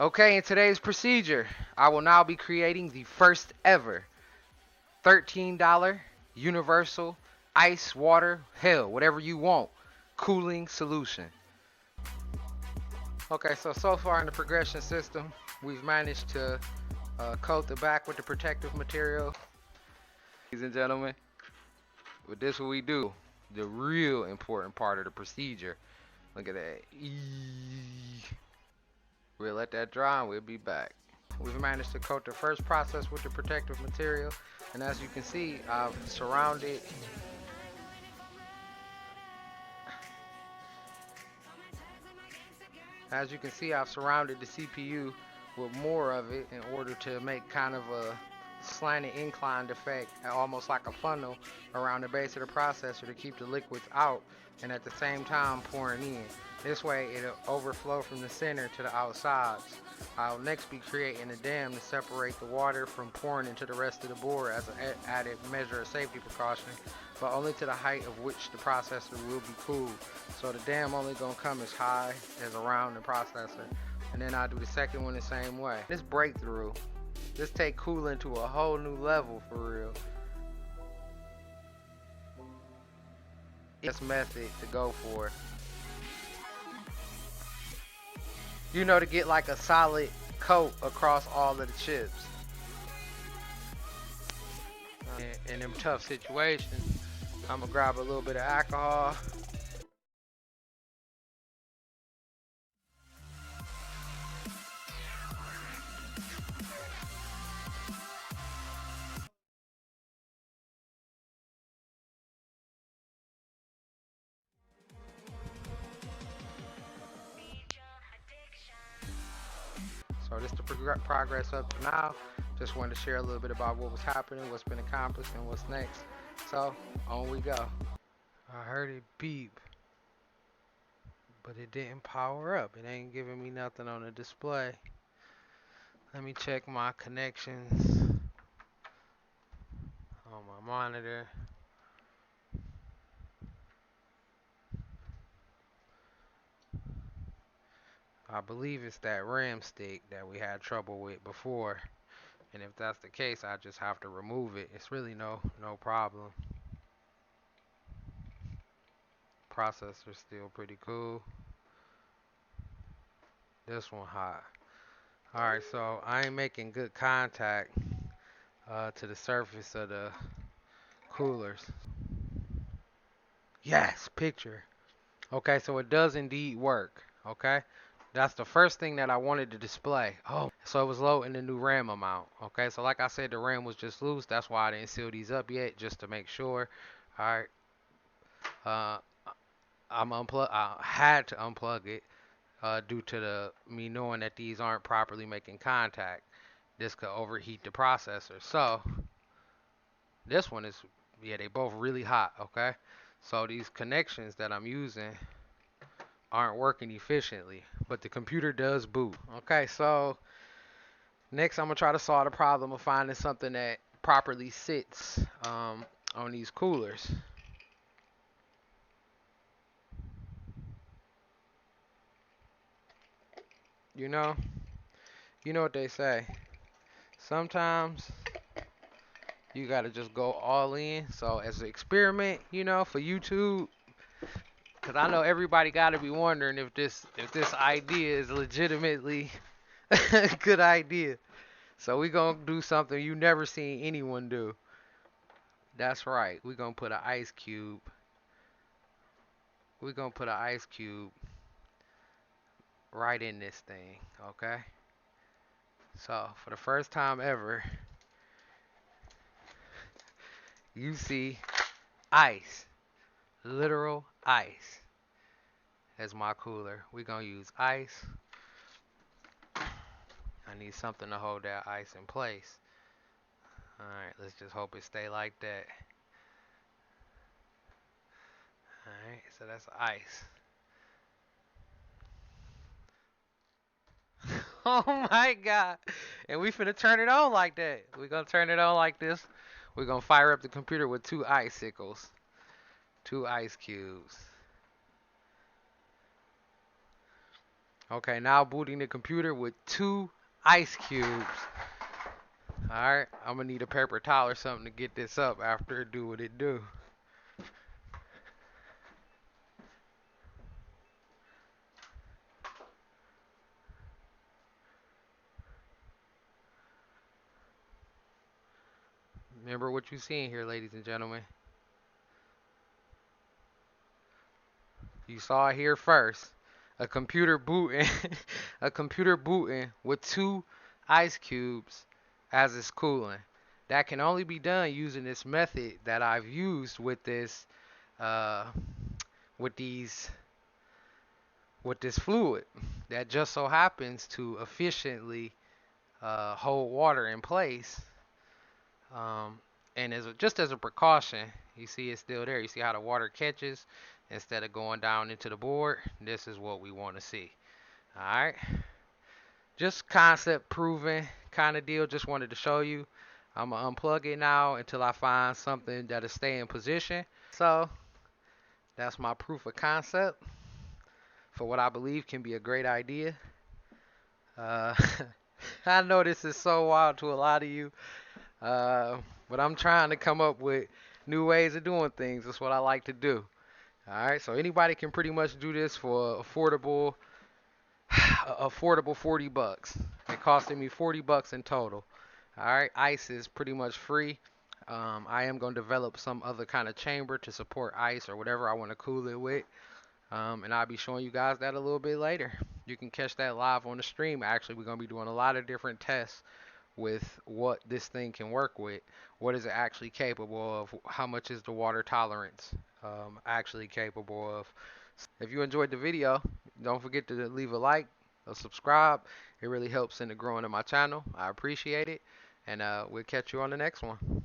Okay, in today's procedure, I will now be creating the first ever $13 universal ice, water, hell, whatever you want, cooling solution. Okay, so far in the progression system, we've managed to coat the back with the protective material. Ladies and gentlemen, but this is what we do. The real important part of the procedure. Look at that. We'll let that dry and we'll be back. We've managed to coat the first process with the protective material, and as you can see, I've surrounded the CPU with more of it in order to make kind of a slanted inclined effect, almost like a funnel around the base of the processor to keep the liquids out and at the same time pouring in. This way it'll overflow from the center to the outsides. I'll next be creating a dam to separate the water from pouring into the rest of the board as an added measure of safety precaution, but only to the height of which the processor will be cooled. So the dam only gonna come as high as around the processor. And then I'll do the second one the same way. This breakthrough, this take cooling to a whole new level for real. This method to go for. You know, to get like a solid coat across all of the chips. In them tough situations, I'm gonna grab a little bit of alcohol. So this is the progress up to now. Just wanted to share a little bit about what was happening, what's been accomplished, and what's next. So on we go. I heard it beep, but it didn't power up. It ain't giving me nothing on the display. Let me check my connections on my monitor. I believe it's that RAM stick that we had trouble with before. And if that's the case, I just have to remove it. It's really no problem. Processor's still pretty cool. This one hot. Alright, so I ain't making good contact to the surface of the coolers. Yes, picture. Okay, so it does indeed work. Okay, that's the first thing that I wanted to display. Oh, so it was loading the new RAM amount. Okay, so like I said, the RAM was just loose. That's why I didn't seal these up yet, just to make sure. Alright, I had to unplug it due to me knowing that these aren't properly making contact. This could overheat the processor. So this one is, yeah, they both really hot. Okay, so these connections that I'm using aren't working efficiently, but the computer does boot. Okay, so next I'm gonna try to solve the problem of finding something that properly sits on these coolers. You know, you know what they say. Sometimes you gotta just go all in. So as an experiment, you know, for YouTube, because I know everybody gotta be wondering if this idea is legitimately a good idea. So we gonna do something you never seen anyone do. That's right. We're gonna put an ice cube. We're gonna put an ice cube right in this thing, okay? So for the first time ever, you see ice, literal ice as my cooler. We're gonna use ice. I need something to hold that ice in place. Alright, let's just hope it stay like that. Alright, so that's ice. Oh my god. And we finna turn it on like that. We're gonna turn it on like this. We're gonna fire up the computer with two icicles. Two ice cubes. Okay, now booting the computer with 2 ice cubes. Alright, I'm gonna need a paper towel or something to get this up after it do what it do. Remember what you seeing here, ladies and gentlemen. You saw it here first. A computer booting, a computer booting with 2 ice cubes as it's cooling. That can only be done using this method that I've used with this, uh, with these, with this fluid that just so happens to efficiently hold water in place. Um, and just as a precaution, you see it's still there. You see how the water catches instead of going down into the board. This is what we want to see. All right, just concept proven kind of deal. Just wanted to show you. I'm gonna unplug it now until I find something that'll stay in position. So that's my proof of concept for what I believe can be a great idea. Uh, I know this is so wild to a lot of you. But I'm trying to come up with new ways of doing things. That's what I like to do. All right, so anybody can pretty much do this for affordable 40 bucks. It costed me 40 bucks in total. All right, ice is pretty much free. I am going to develop some other kind of chamber to support ice or whatever I want to cool it with. And I'll be showing you guys that a little bit later. You can catch that live on the stream. Actually, we're going to be doing a lot of different tests with what this thing can work with. What is it actually capable of? How much is the water tolerance actually capable of? If you enjoyed the video, don't forget to leave a like, a subscribe. It really helps in the growing of my channel. I appreciate it. And we'll catch you on the next one.